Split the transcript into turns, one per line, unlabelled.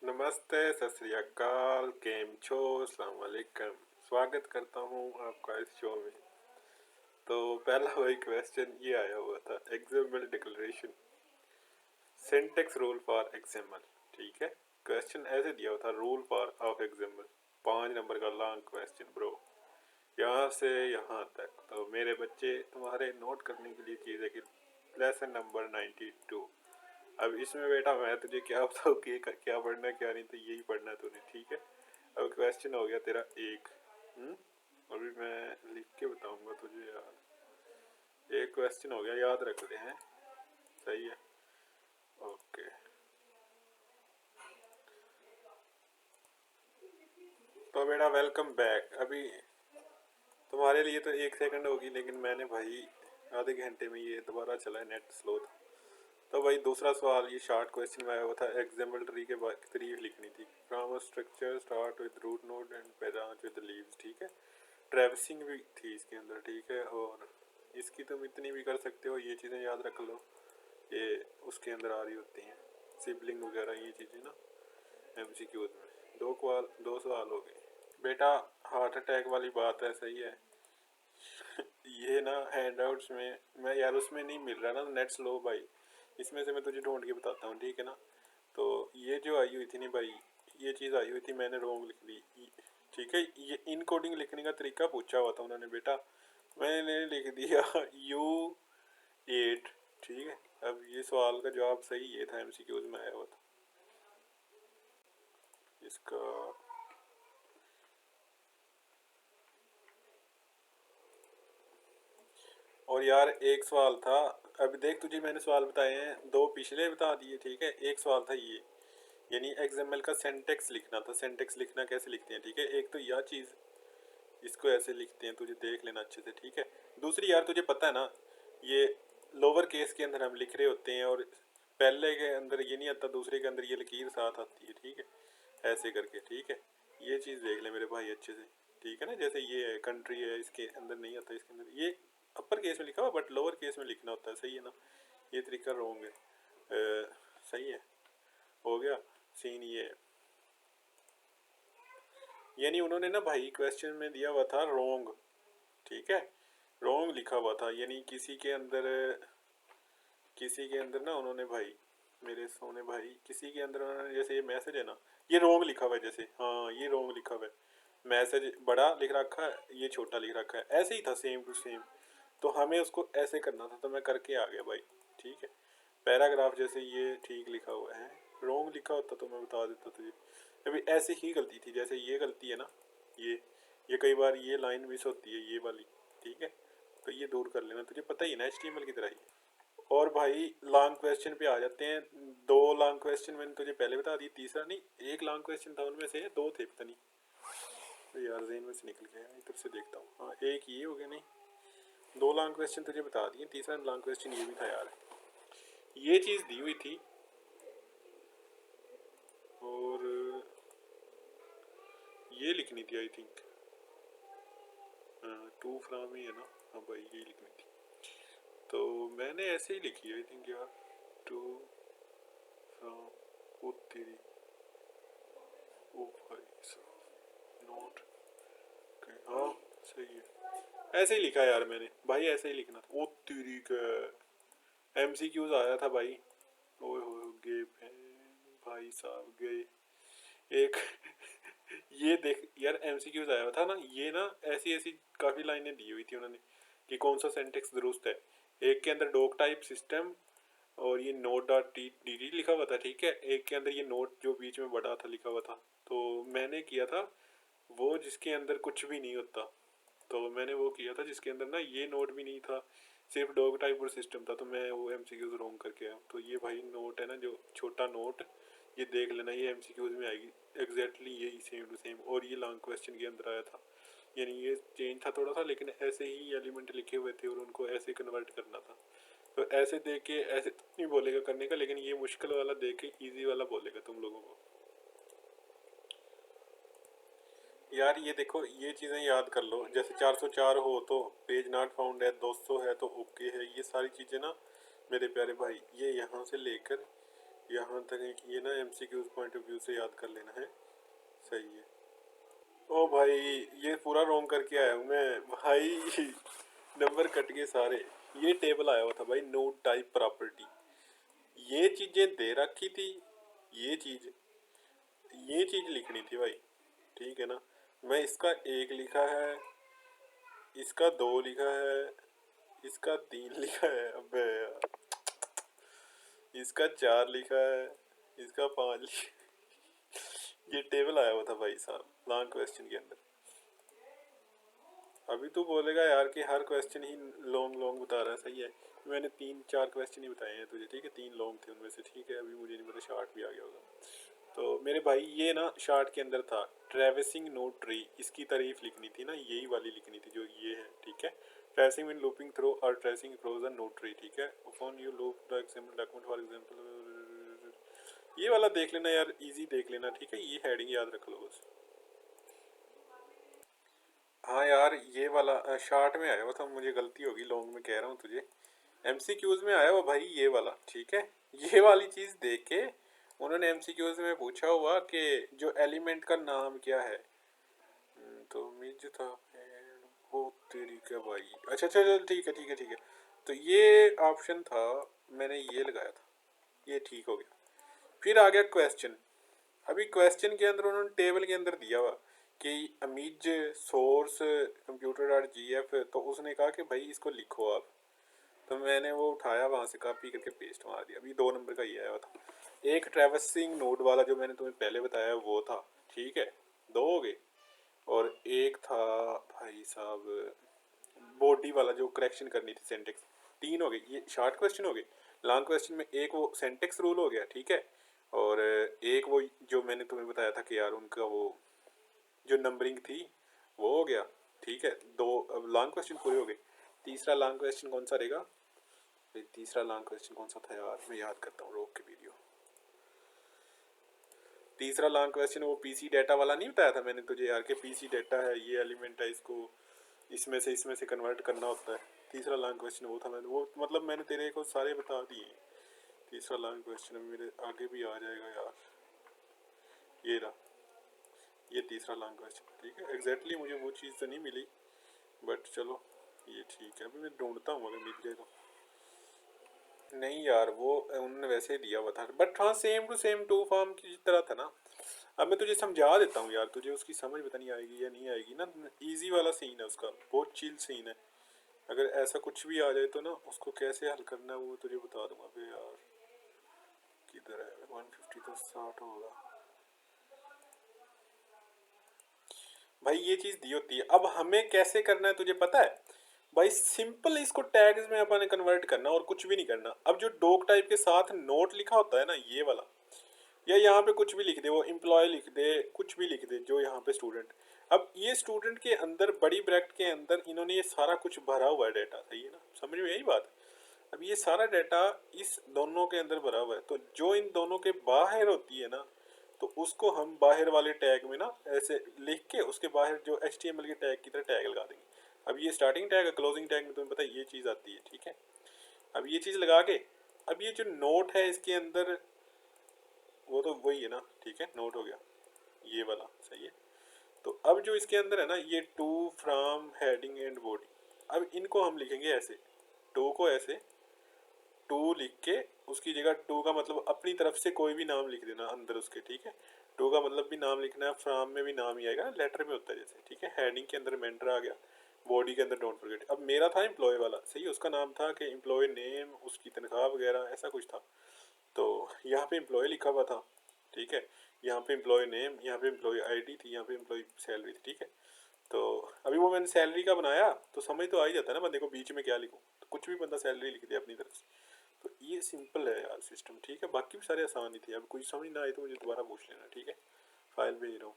नमस्ते, सत श्री अकाल, केम छो, अस्सलाम वालेकुम। स्वागत करता हूँ आपका इस शो में। तो पहला वही क्वेश्चन ये आया हुआ था, XML declaration, syntax rule for XML. ठीक है, क्वेश्चन ऐसे दिया हुआ था, रूल फॉर ऑफ एक्सएमएल, 5 नंबर का लॉन्ग क्वेश्चन ब्रो, यहाँ से यहाँ तक। तो मेरे बच्चे तुम्हारे नोट करने के लिए चीज़ है कि लेसन नंबर 92। अब इसमें बेटा मैं तुझे क्या बताऊँ कि क्या पढ़ना है क्या नहीं, तो यही पढ़ना है तूने। ठीक है, अब क्वेश्चन हो गया तेरा एक। अभी मैं लिख के बताऊंगा तुझे यार। एक क्वेश्चन हो गया, याद रख ले हैं। सही है, ओके। तो बेटा वेलकम बैक। अभी तुम्हारे लिए तो 1 सेकंड होगी, लेकिन मैंने भाई आधे घंटे में ये दोबारा चला है, नेट स्लो था। तो भाई दूसरा सवाल, ये शॉर्ट क्वेश्चन में आया हुआ था, एग्जाम्पल ट्री के बाद तारीफ लिखनी थी। From structure start with root node and branch with leaves. ठीक है, ट्रेवसिंग भी थी इसके अंदर। ठीक है, और इसकी तुम इतनी भी कर सकते हो, ये चीज़ें याद रख लो, ये उसके अंदर आ रही होती हैं, सिबलिंग वगैरह ये चीज़ें ना एमसीक्यूज में। दो सवाल हो गए बेटा। हार्ट अटैक वाली बात है, सही है। ये ना हैंडआउट्स में मैं यार उसमें नहीं मिल रहा ना, नेट स्लो भाई। इसमें से मैं तुझे ढूंढ के बताता हूँ, ठीक है ना। तो ये जो आई हुई थी नहीं भाई, ये चीज़ आई हुई थी, मैंने रॉन्ग लिख दी। ठीक है, ये इन कोडिंग लिखने का तरीका पूछा हुआ था उन्होंने बेटा, मैंने लिख दिया U8। ठीक है, अब ये सवाल का जवाब सही ये था, एमसीक्यूज में आया हुआ था इसका। और यार एक सवाल था, अभी देख तुझे मैंने सवाल बताए हैं, दो पिछले बता दिए। ठीक है, एक सवाल था ये, यानी एक्सएमएल का सेंटेक्स लिखना था। सेंटेक्स लिखना कैसे लिखते हैं, ठीक है। एक तो यह चीज़, इसको ऐसे लिखते हैं, तुझे देख लेना अच्छे से। ठीक है, दूसरी यार तुझे पता है ना, ये लोअर केस के अंदर हम लिख रहे होते हैं, और पहले के अंदर ये नहीं आता, दूसरे के अंदर ये लकीर साथ आती है। ठीक है, ऐसे करके। ठीक है, ये चीज़ देख ले मेरे भाई अच्छे से। ठीक है ना, जैसे ये कंट्री है, इसके अंदर नहीं आता, इसके अंदर ये अपर केस में लिखा हुआ, बट लोअर केस में लिखना होता है। सही है ना, ये तरीका रॉन्ग है। सही है, हो गया सीन ये। यानी उन्होंने ना भाई क्वेश्चन में दिया हुआ था रॉन्ग। ठीक है, रॉन्ग लिखा हुआ था, यानी किसी के अंदर ना उन्होंने भाई, मेरे सोने भाई, किसी के अंदर उन्होंने, जैसे ये मैसेज है ना, ये रॉन्ग लिखा हुआ है। जैसे हाँ, ये रॉन्ग लिखा हुआ है, मैसेज बड़ा लिख रखा है, ये छोटा लिख रखा है, ऐसे ही था सेम टू सेम। तो हमें उसको ऐसे करना था, तो मैं करके आ गया भाई। ठीक है, पैराग्राफ जैसे ये ठीक लिखा हुआ है, रॉन्ग लिखा होता तो मैं बता देता तुझे। अभी ऐसे ही गलती थी, जैसे ये गलती है ना, ये कई बार ये लाइन मिस होती है, ये वाली। ठीक है, तो ये दूर कर लेना, तुझे पता ही ना एचटीएमएल की तरह ही। और भाई लॉन्ग क्वेश्चन पे आ जाते हैं। दो लॉन्ग क्वेश्चन मैंने तुझे पहले बता दी, तीसरा नहीं, एक लॉन्ग क्वेश्चन था, उनमें से दो थे, पता नहीं तो यार जेन में से निकल गया, इधर से देखता हूँ। हाँ, एक ये हो गया, नहीं दो लॉन्ग क्वेश्चन तुझे बता दिए, तीसरा लॉन्ग क्वेश्चन ये भी था यार, ये चीज़ दी हुई थी। और ये लिखनी थी आई थिंक, टू फ्राम ही है ना। हाँ भाई, ये लिखनी थी, तो मैंने ऐसे ही लिखी आई थिंक यार, टू फ्राम। ओ तेरी, ओ भाई साहब, नोट, हाँ सही है, ऐसे ही लिखा यार मैंने भाई, ऐसे ही लिखना था। ओ तेरी का एमसीक्यूज आया था भाई, ओए हो गए भाई साहब गए। एक ये देख यार, एमसीक्यूज आया था ना, ये ना ऐसी ऐसी काफ़ी लाइनें दी हुई थी उन्होंने कि कौन सा सेंटेक्स दुरुस्त है। एक के अंदर डॉक टाइप सिस्टम, और ये note dot T D D लिखा हुआ था। ठीक है, एक के अंदर ये नोट जो बीच में बड़ा था लिखा हुआ था, तो मैंने किया था वो जिसके अंदर कुछ भी नहीं होता। तो मैंने वो किया था जिसके अंदर ना ये नोट भी नहीं था, सिर्फ डॉग टाइप और सिस्टम था, तो मैं वो एमसीक्यूज रॉन्ग करके आया। तो ये भाई नोट है ना, जो छोटा नोट, ये देख लेना, ये एमसीक्यूज में आएगी एग्जैक्टली यही सेम टू सेम, और ये लॉन्ग क्वेश्चन के अंदर आया था। यानी ये चेंज था थोड़ा सा, लेकिन ऐसे ही एलिमेंट लिखे हुए थे और उनको ऐसे कन्वर्ट करना था। तो ऐसे देख के ऐसे नहीं बोलेगा करने का, लेकिन ये मुश्किल वाला देख के ईजी वाला बोलेगा तुम लोगों को। यार ये देखो, ये चीज़ें याद कर लो, जैसे 404 हो तो पेज नॉट फाउंड है, 200 है तो ओके है, ये सारी चीज़ें ना मेरे प्यारे भाई, ये यहाँ से लेकर यहाँ तक है कि ये ना एमसीक्यूज पॉइंट ऑफ व्यू से याद कर लेना है। सही है। ओ भाई, ये पूरा रोंग करके आया हूँ मैं भाई। नंबर कट गए सारे। ये टेबल आया हुआ था भाई, नोट टाइप प्रॉपर्टी। ये चीजें दे रखी थी। ये चीज ये चीज लिखनी थी भाई। ठीक है ना। मैं इसका एक लिखा है, इसका दो लिखा है, इसका तीन लिखा है, अबे यार, इसका चार लिखा है, इसका पांच लिखा। ये टेबल आया हुआ था भाई साहब लॉन्ग क्वेश्चन के अंदर। अभी तू बोलेगा यार कि हर क्वेश्चन ही लॉन्ग लॉन्ग बता रहा है। सही है, मैंने 3-4 क्वेश्चन ही बताए हैं तुझे। ठीक है, 3 लॉन्ग थे उनमें से। ठीक है, अभी मुझे नहीं पता शॉर्ट भी आ गया होगा। तो मेरे भाई ये ना शॉर्ट के अंदर था ट्रेविसिंग नो ट्री। इसकी तारीफ लिखनी थी ना, यही वाली लिखनी थी जो ये है। ठीक है, ट्रेसिंग इन लूपिंग थ्रो और tracing across a no tree. ठीक है, phone you loop the example document for example. ये वाला देख लेना यार, इजी देख लेना। ठीक है, ये हेडिंग याद रख लो बस। हाँ यार, ये वाला शॉर्ट में आया हुआ था, मुझे गलती होगी, लॉन्ग में कह रहा हूँ तुझे। एमसीक्यूज में आया हुआ भाई ये वाला। ठीक है, ये वाली चीज देख के उन्होंने एमसीक्यूज में पूछा हुआ कि जो एलिमेंट का नाम क्या है। तो मिज था, वो तेरी क्या भाई। अच्छा अच्छा चल, ठीक है ठीक है ठीक है। तो ये ऑप्शन था, मैंने ये लगाया था, ये ठीक हो गया। फिर आ गया क्वेश्चन। अभी क्वेश्चन के अंदर उन्होंने टेबल के अंदर दिया हुआ कि Amy's source computer dot G F. तो उसने कहा कि भाई इसको लिखो आप। तो मैंने वो उठाया वहाँ से, कॉपी करके पेस्ट मार दिया। अभी 2 नंबर का ये आया था। एक ट्रेवर्सिंग नोड वाला जो मैंने तुम्हें पहले बताया वो था। ठीक है, 2 हो गए। और एक था भाई साहब बॉडी वाला जो करेक्शन करनी थी सेंटेक्स। 3 हो गए। ये शॉर्ट क्वेश्चन हो गए। लॉन्ग क्वेश्चन में एक वो सेंटेक्स रूल हो गया। ठीक है, और एक वो जो मैंने तुम्हें बताया था कि यार उनका वो जो नंबरिंग थी वो हो गया। ठीक है, 2 लॉन्ग क्वेश्चन पूरे हो गए। तीसरा लॉन्ग क्वेश्चन कौन सा रहेगा? तीसरा लॉन्ग क्वेश्चन कौन सा था यार, मैं याद करता हूँ, रोक के वीडियो। तीसरा लॉन्ग क्वेश्चन वो पीसी डाटा वाला नहीं बताया था मैंने तुझे यार, कि पीसी डाटा है, ये एलिमेंट है, इसको इसमें से कन्वर्ट करना होता है। तीसरा लॉन्ग क्वेश्चन वो था। मैंने वो मतलब मैंने तेरे को सारे बता दिए। तीसरा लॉन्ग क्वेश्चन मेरे आगे भी आ जाएगा यार। ये रहा, ये तीसरा लॉन्ग क्वेश्चन। ठीक है, एग्जैक्टली मुझे वो चीज़ तो नहीं मिली, बट चलो ये ठीक है। अभी मैं ढूंढता हूँ, अगर मिल जाए तो। नहीं यार, वो उन्होंने वैसे ही दिया हुआ था, बट हाँ same to same to form की तरह था ना। अब मैं तुझे समझा देता हूँ यार, तुझे उसकी समझ पता नहीं आएगी या नहीं आएगी ना। इजी वाला सीन है उसका, बहुत चिल सीन है। अगर ऐसा कुछ भी आ जाए तो ना उसको कैसे हल करना है वो तुझे बता दूंगा। अबे यार किधर है, 150 तो 60 होगा भाई। ये चीज दी होती है। अब हमें कैसे करना है तुझे पता है भाई? सिंपल इसको टैग्स में अपन ने कन्वर्ट करना और कुछ भी नहीं करना। अब जो डॉक टाइप के साथ नोट लिखा होता है ना, ये वाला, या यहाँ पे कुछ भी लिख दे, वो एम्प्लॉय लिख दे, कुछ भी लिख दे, जो यहाँ पे स्टूडेंट। अब ये स्टूडेंट के अंदर बड़ी ब्रैकेट के अंदर इन्होंने ये सारा कुछ भरा हुआ है डाटा। सही है ना, समझ में यही बात? अब ये सारा डाटा इस दोनों के अंदर भरा हुआ है, तो जो इन दोनों के बाहर होती है ना, तो उसको हम बाहर वाले टैग में ना ऐसे लिख के उसके बाहर जो HTML के टैग की तरह टैग लगा देंगे। अब ये स्टार्टिंग टैग है, क्लोजिंग टैग में तुम्हें पता है ये चीज़ आती है। ठीक है, अब ये चीज़ लगा के, अब ये जो नोट है इसके अंदर, वो तो वही है ना। ठीक है, नोट हो गया ये वाला। सही है। तो अब जो इसके अंदर है ना, ये two from heading and body. अब इनको हम लिखेंगे ऐसे, टू को ऐसे टू लिख के, उसकी जगह टू का मतलब अपनी तरफ से कोई भी नाम लिख देना अंदर उसके। ठीक है, टू का मतलब भी नाम लिखना है, फ्रॉम में भी नाम ही आएगा, लेटर में होता है जैसे। ठीक है, हेडिंग के अंदर मेंटर आ गया, बॉडी के अंदर डोंट फॉरगेट। अब मेरा था एम्प्लॉय वाला। सही है, उसका नाम था कि एम्प्लॉय नेम, उसकी तनख्वाह वगैरह ऐसा कुछ था। तो यहाँ पे एम्प्लॉय लिखा हुआ था। ठीक है, यहाँ पे एम्प्लॉय नेम, यहाँ पे एम्प्लॉय आईडी थी, यहाँ पे एम्प्लॉय सैलरी थी। ठीक है, तो अभी वो मैंने सैलरी का बनाया तो समझ तो आ ही जाता है ना बंदे को बीच में क्या लिखूँ। तो कुछ भी बंदा सैलरी लिख दे अपनी तरफ से। तो ये सिंपल है यार सिस्टम। ठीक है, बाकी भी सारे आसान ही थे। अब कोई समझ ना आए तो मुझे दोबारा पूछ लेना। ठीक है, फाइल भेज रहा हूँ।